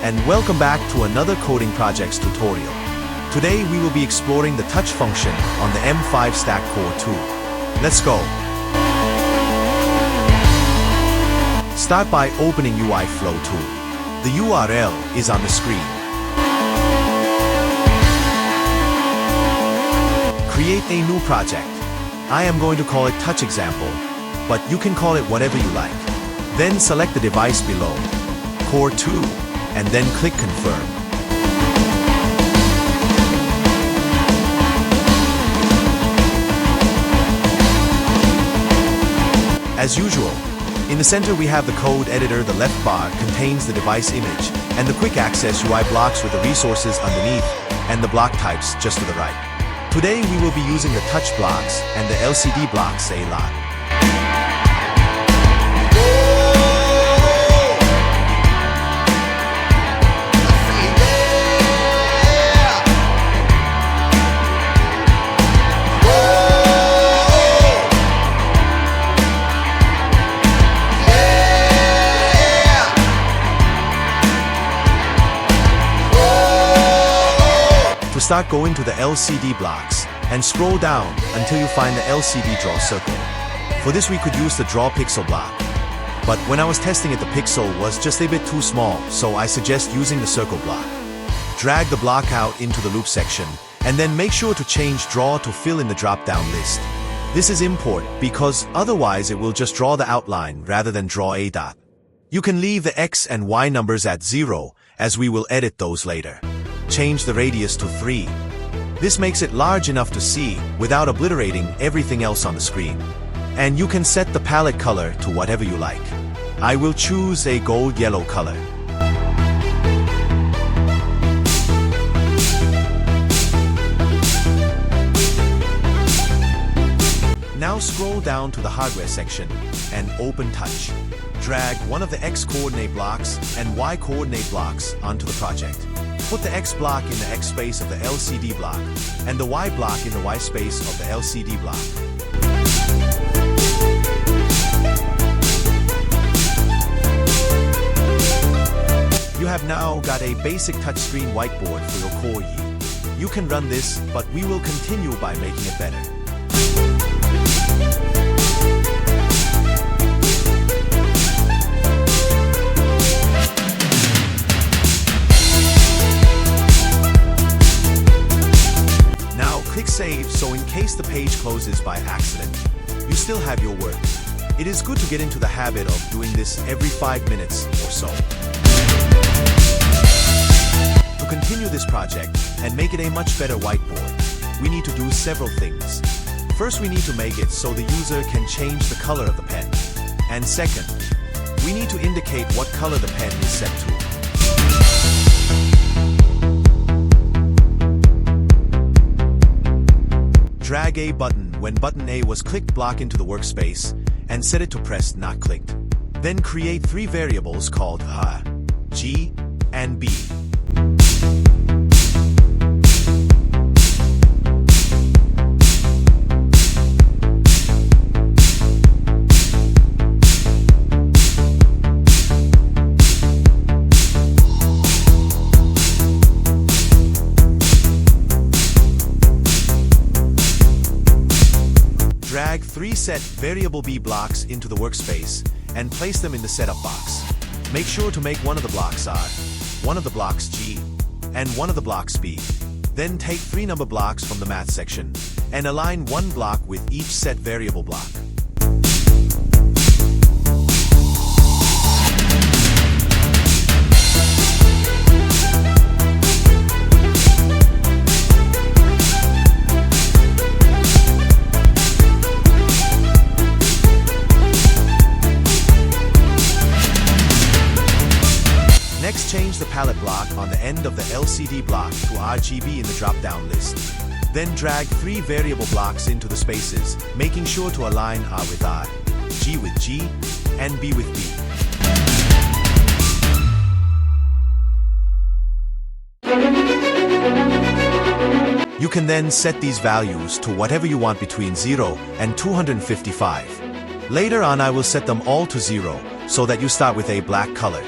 and welcome back to another coding projects tutorial. Today we will be exploring the touch function on the M5Stack Core tool. Let's go. Start by opening UIFlow tool. The URL is on the screen. Create a new project. I am going to call it Touch Example, but you can call it whatever you like. Then select the device below, Core 2, and then click Confirm. As usual, in the center we have the code editor. The left bar contains the device image, and the quick access UI blocks with the resources underneath, and the block types just to the right. Today we will be using the touch blocks and the LCD blocks a lot. To start, go into the LCD blocks and scroll down until you find the LCD draw circle. For this we could use the draw pixel block. But when I was testing it, the pixel was just a bit too small, so I suggest using the circle block. Drag the block out into the loop section, and then make sure to change draw to fill in the drop-down list. This is important because otherwise it will just draw the outline rather than draw a dot. You can leave the X and Y numbers at 0, as we will edit those later. Change the radius to 3. This makes it large enough to see without obliterating everything else on the screen. And you can set the palette color to whatever you like. I will choose a gold yellow color. Now scroll down to the hardware section and open Touch. Drag one of the X coordinate blocks and Y coordinate blocks onto the project. Put the X block in the X space of the LCD block, and the Y block in the Y space of the LCD block. You have now got a basic touchscreen whiteboard for your core UI. You can run this, but we will continue by making it better. Click Save, so in case the page closes by accident, you still have your work. It is good to get into the habit of doing this every 5 minutes or so. To continue this project and make it a much better whiteboard, we need to do several things. First, we need to make it so the user can change the color of the pen. And second, we need to indicate what color the pen is set to. Drag a button when button A was clicked block into the workspace and set it to pressed not clicked. Then create 3 variables called A, G, and B. Drag 3 set variable B blocks into the workspace and place them in the setup box. Make sure to make one of the blocks R, one of the blocks G, and one of the blocks B. Then take 3 number blocks from the math section and align one block with each set variable block. Next, change the palette block on the end of the LCD block to RGB in the drop-down list. Then drag 3 variable blocks into the spaces, making sure to align R with R, G with G, and B with B. You can then set these values to whatever you want between 0 and 255. Later on I will set them all to 0, so that you start with a black color.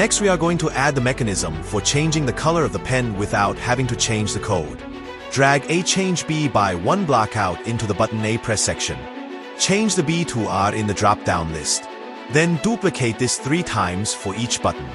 Next, we are going to add the mechanism for changing the color of the pen without having to change the code. Drag A change B by one block out into the button A press section. Change the B to R in the drop-down list. Then duplicate this 3 times for each button.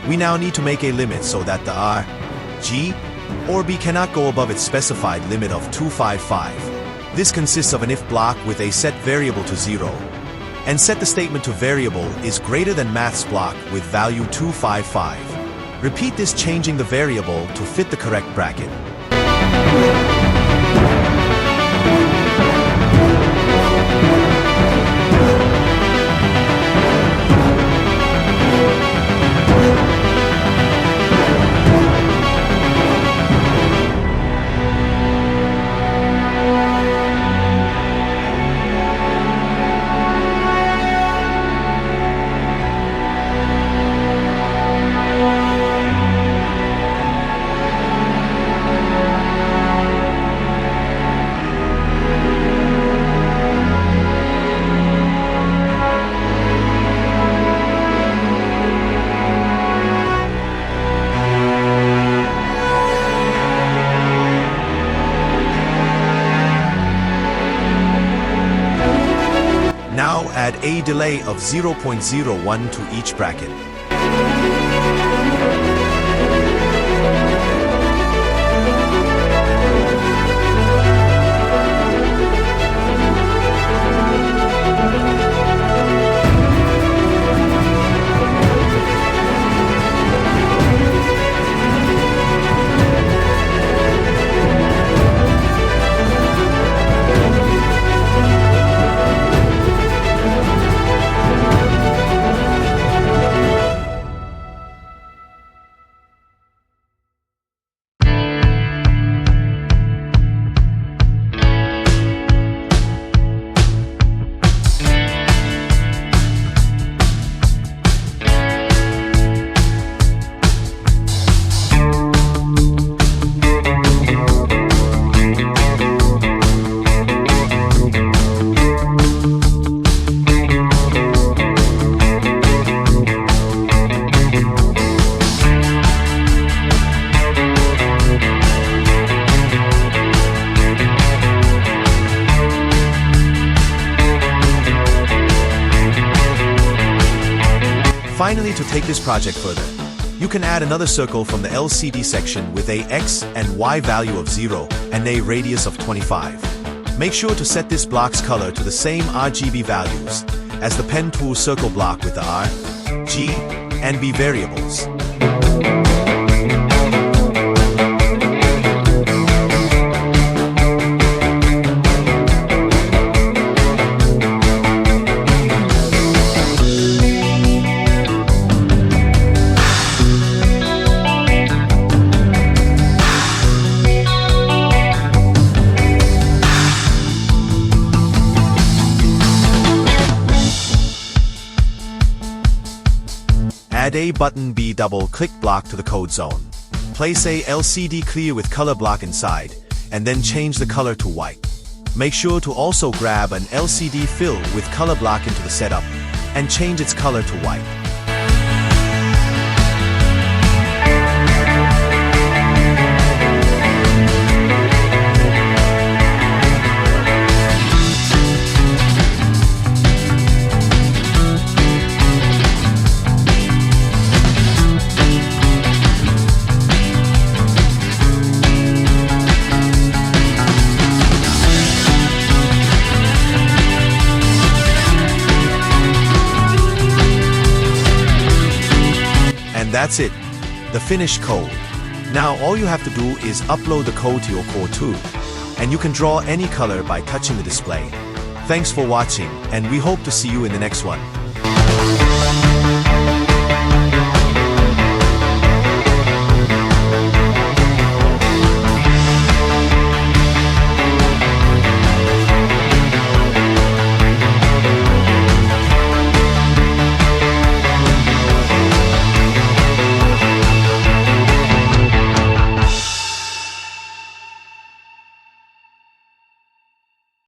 We now need to make a limit so that the R, G, or B cannot go above its specified limit of 255. This consists of an if block with a set variable to 0, and set the statement to variable is greater than maths block with value 255. Repeat this, changing the variable to fit the correct bracket. Now add a delay of 0.01 to each bracket. Finally, to take this project further, you can add another circle from the LCD section with a X and Y value of 0 and a radius of 25. Make sure to set this block's color to the same RGB values as the pen tool circle block with the R, G, and B variables. Add a button B double-click block to the code zone. Place a LCD clear with color block inside, and then change the color to white. Make sure to also grab an LCD fill with color block into the setup, and change its color to white. that's it, the finished code. Now all you have to do is upload the code to your Core 2, and you can draw any color by touching the display. Thanks for watching, and we hope to see you in the next one.